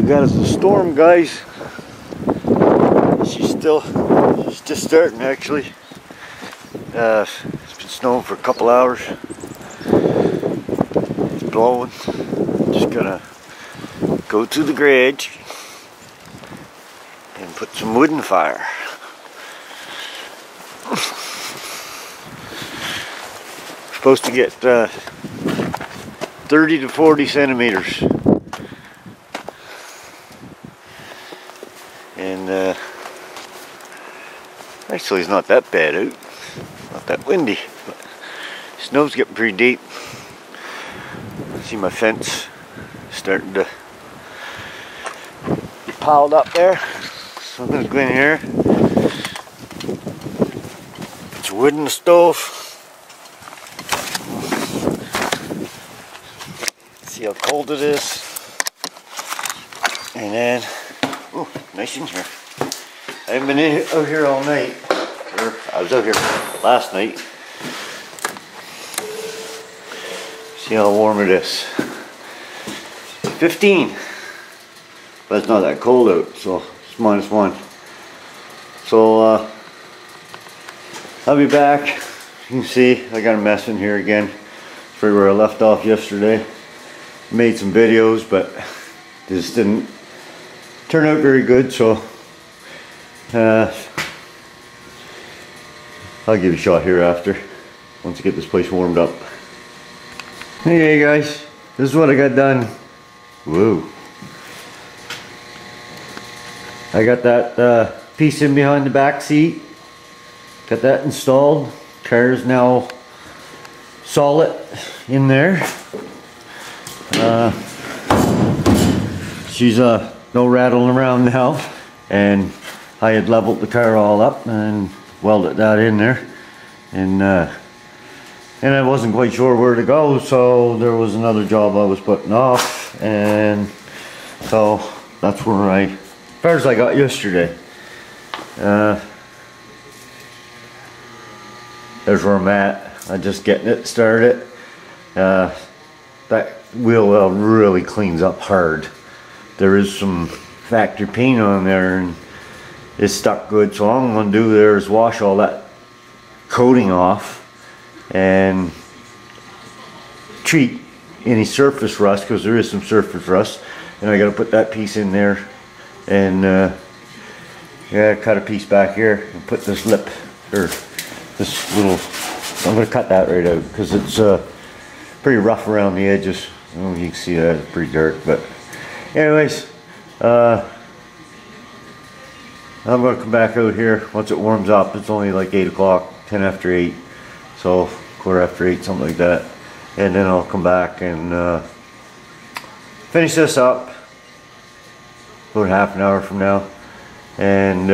got us a storm, guys. She's just starting actually. It's been snowing for a couple hours. It's blowing. Just gonna go to the garage and put some wood in the fire. Supposed to get 30 to 40 centimeters. And actually it's not that bad out. Not that windy, but snow's getting pretty deep. See my fence starting to be piled up there. So I'm gonna go in here, put some wood in the stove. See how cold it is. And then, oh, nice in here. I haven't been out here all night. Or I was out here last night. See how warm it is. 15. But it's not that cold out, so it's -1. So I'll be back. You can see I got a mess in here again. It's right where I left off yesterday. Made some videos, but this didn't turn out very good, so I'll give it a shot here after, once I get this place warmed up. Hey guys, this is what I got done. Whoa. I got that piece in behind the back seat. Got that installed. Car is now solid in there. She's no rattling around now, and I had leveled the car all up and welded that in there, and I wasn't quite sure where to go, so there was another job I was putting off, and so that's where as far as I got yesterday. There's where I'm at. I'm just getting it started. That wheel well really cleans up hard. There is some factory paint on there and it's stuck good, so all I'm going to do there is wash all that coating off and treat any surface rust, because there is some surface rust, and I got to put that piece in there and yeah, cut a piece back here and put this lip, or this little, I'm going to cut that right out because it's pretty rough around the edges. Oh, you can see that, it's pretty dark, but anyways, I'm going to come back out here once it warms up. It's only like 8 o'clock, 10 after 8, so 8:15, something like that, and then I'll come back and finish this up about half an hour from now, and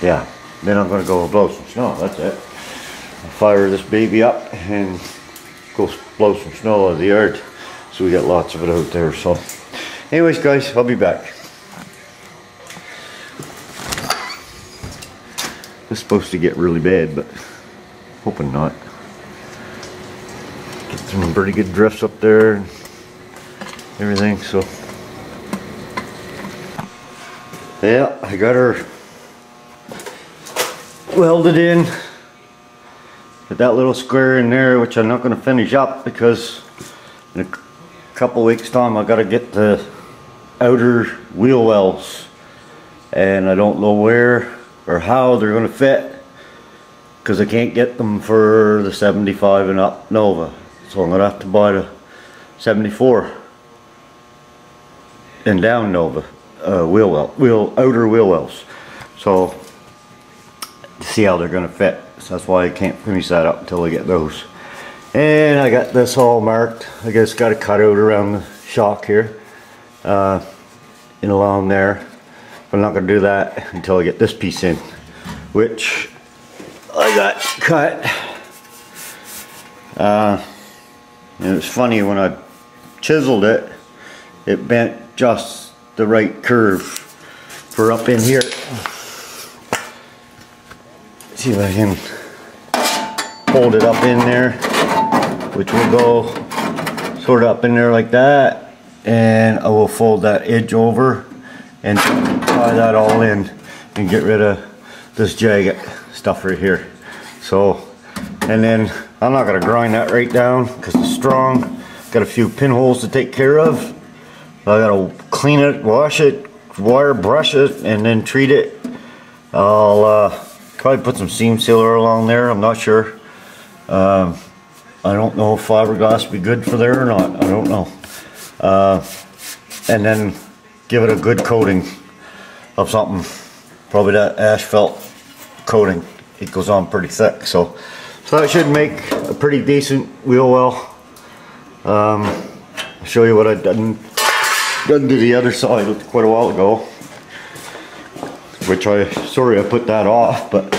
yeah, then I'm going to go blow some snow. That's it. I'll fire this baby up and go blow some snow out of the yard, so we got lots of it out there. So anyways guys, I'll be back. It's supposed to get really bad, but hoping not. Get some pretty good drifts up there and everything, so yeah, I got her welded in. Got that little square in there, which I'm not going to finish up because in a couple weeks time I got to get the outer wheel wells, and I don't know where or how they're going to fit because I can't get them for the 75 and up Nova, so I'm going to have to buy the 74 and down Nova outer wheel wells, so to see how they're going to fit. So that's why I can't finish that up until I get those. And I got this all marked. I guess got to cut out around the shock here, in along there. But I'm not going to do that until I get this piece in, which I got cut. And it's funny, when I chiseled it, it bent just the right curve for up in here. See if I can hold it up in there, which will go sort of up in there like that, and I will fold that edge over and tie that all in and get rid of this jagged stuff right here. So, and then I'm not going to grind that right down because it's strong. Got a few pinholes to take care of. I got to clean it, wash it, wire brush it, and then treat it. I'll probably put some seam sealer along there. I'm not sure. I don't know if fiberglass would be good for there or not. I don't know. And then give it a good coating of something. Probably that asphalt coating. It goes on pretty thick. So that should make a pretty decent wheel well. I'll show you what I've done to the other side quite a while ago. Which sorry I put that off, but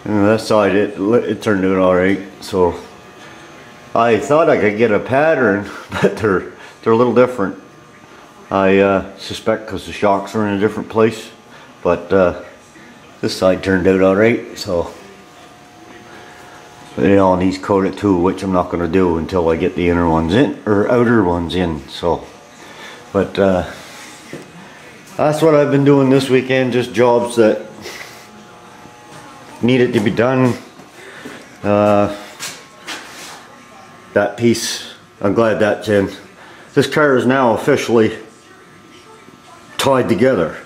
that side it turned out alright. So I thought I could get a pattern, but they're a little different. I suspect because the shocks are in a different place, but this side turned out alright. So you know, and he's coated too, which I'm not going to do until I get the inner ones in or outer ones in. So, but that's what I've been doing this weekend. Just jobs that needed to be done. That piece, I'm glad that's in. This car is now officially tied together.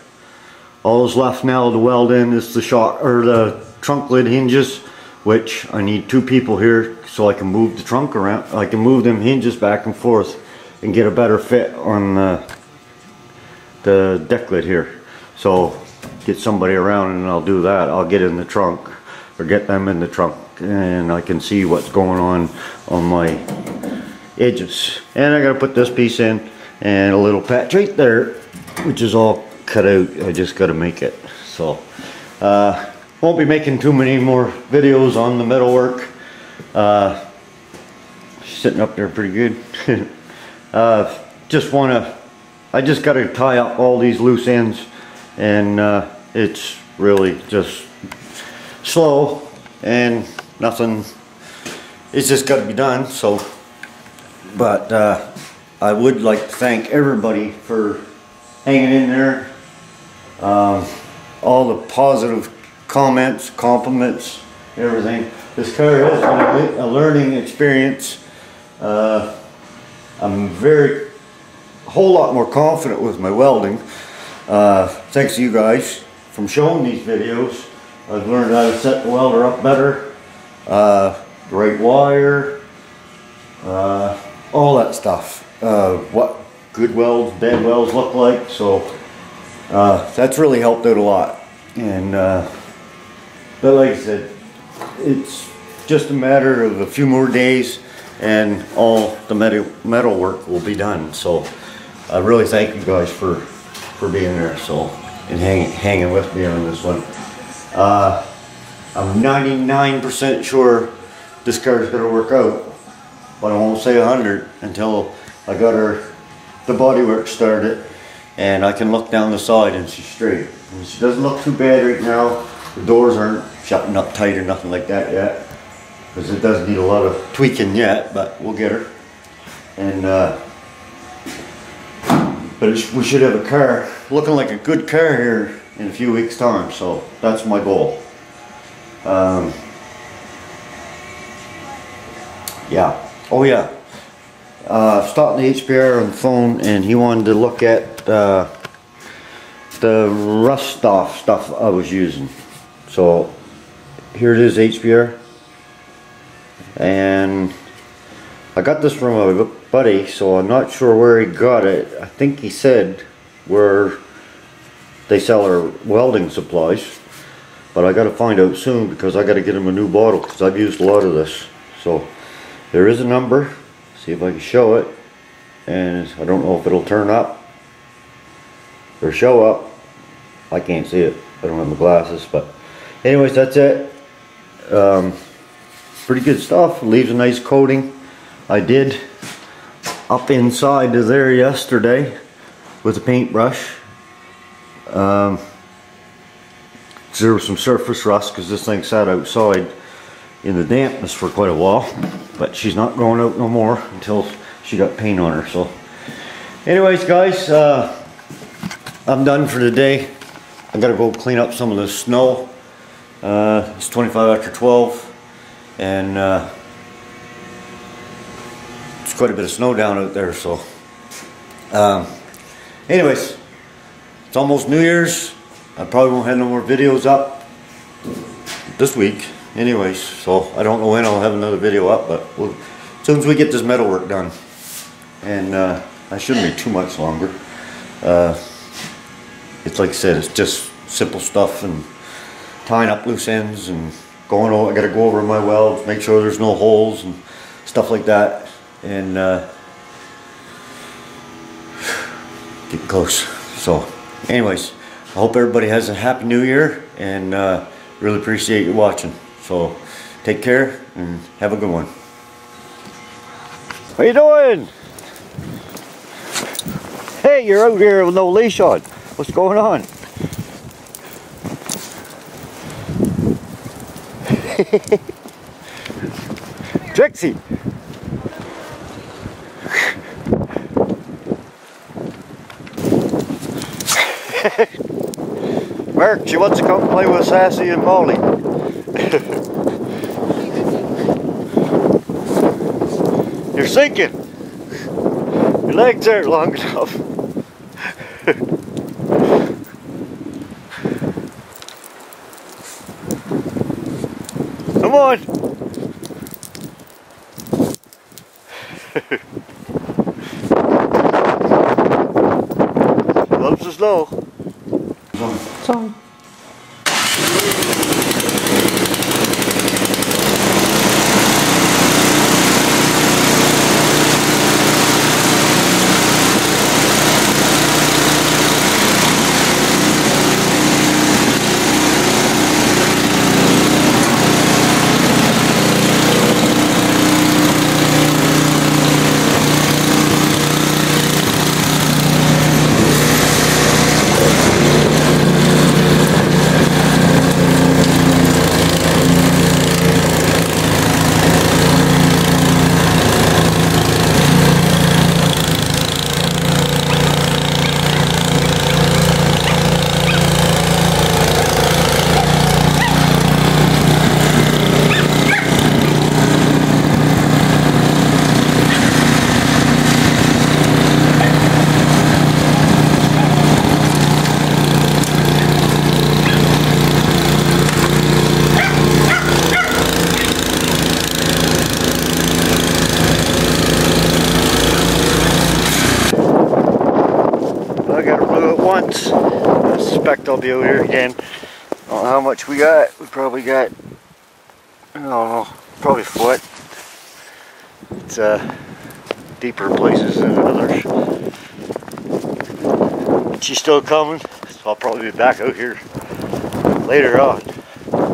All that's left now to weld in is the shock or the trunk lid hinges, which I need 2 people here so I can move the trunk around. I can move them hinges back and forth and get a better fit on the deck lid here. So get somebody around and I'll do that. I'll get in the trunk or get them in the trunk and I can see what's going on my edges. And I gotta put this piece in and a little patch right there, which is all cut out. I just gotta make it. So won't be making too many more videos on the metalwork. Sitting up there pretty good. I just got to tie up all these loose ends, and it's really just slow and nothing. It's just got to be done. So, but I would like to thank everybody for hanging in there. All the positive comments, compliments, everything. This car has been a learning experience. I'm a whole lot more confident with my welding. Thanks to you guys from showing these videos. I've learned how to set the welder up better, the right wire, all that stuff. What good welds, bad welds look like. So that's really helped out a lot. And but like I said, it's just a matter of a few more days and all the metal work will be done. So I really thank you guys for being there and hanging with me on this one. I'm 99% sure this car is going to work out, but I won't say 100 until I got the bodywork started and I can look down the side and she's straight. And she doesn't look too bad right now. The doors aren't shutting up tight or nothing like that yet, because it does need a lot of tweaking yet, but we'll get her. And but we should have a car looking like a good car here in a few weeks time. So that's my goal. Yeah. Oh yeah. Starting the HPR on the phone, and he wanted to look at the rust off stuff I was using. So here it is, HPR, and I got this from a buddy, so I'm not sure where he got it. I think he said where they sell our welding supplies, but I got to find out soon because I got to get him a new bottle because I've used a lot of this. So there is a number. See if I can show it, and I don't know if it'll turn up or show up. I can't see it. I don't have my glasses, but anyways, that's it. Pretty good stuff. Leaves a nice coating. I did up inside of there yesterday with a paintbrush. There was some surface rust because this thing sat outside in the dampness for quite a while, but she's not going out no more until she got paint on her. So anyways guys, I'm done for the day. I gotta go clean up some of the snow. It's 25 after 12 and it's quite a bit of snow down out there. So anyways, it's almost New Year's. I probably won't have no more videos up this week anyways, so I don't know when I'll have another video up, but as soon as we get this metal work done, and that shouldn't be too much longer. It's like I said, it's just simple stuff and tying up loose ends and going over. I gotta go over my welds, make sure there's no holes and stuff like that, and getting close. So anyways, I hope everybody has a happy new year, and really appreciate you watching. So take care and have a good one. What are you doing? Hey, you're out here with no leash on. What's going on? Trixie! Mark, she wants to come play with Sassy and Molly. You're sinking. Your legs aren't long enough. Come on. Loves the snow. It's on. Once. I suspect I'll be over here again. I don't know how much we got. We probably got, I don't know, probably a foot. It's deeper places than others. She's still coming, so I'll probably be back out here later on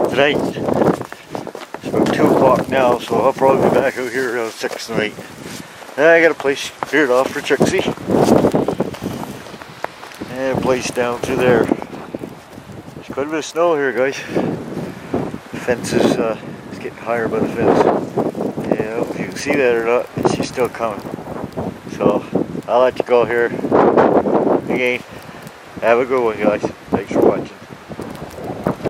tonight. It's about 2 o'clock now, so I'll probably be back out here around 6 tonight. I got a place cleared off for Trixie. And a place down through there. There's quite a bit of snow here, guys. The fence is it's getting higher by the fence. Yeah, I don't know if you can see that or not. She's still coming. So I'll let you go here. Again, have a good one, guys. Thanks for watching.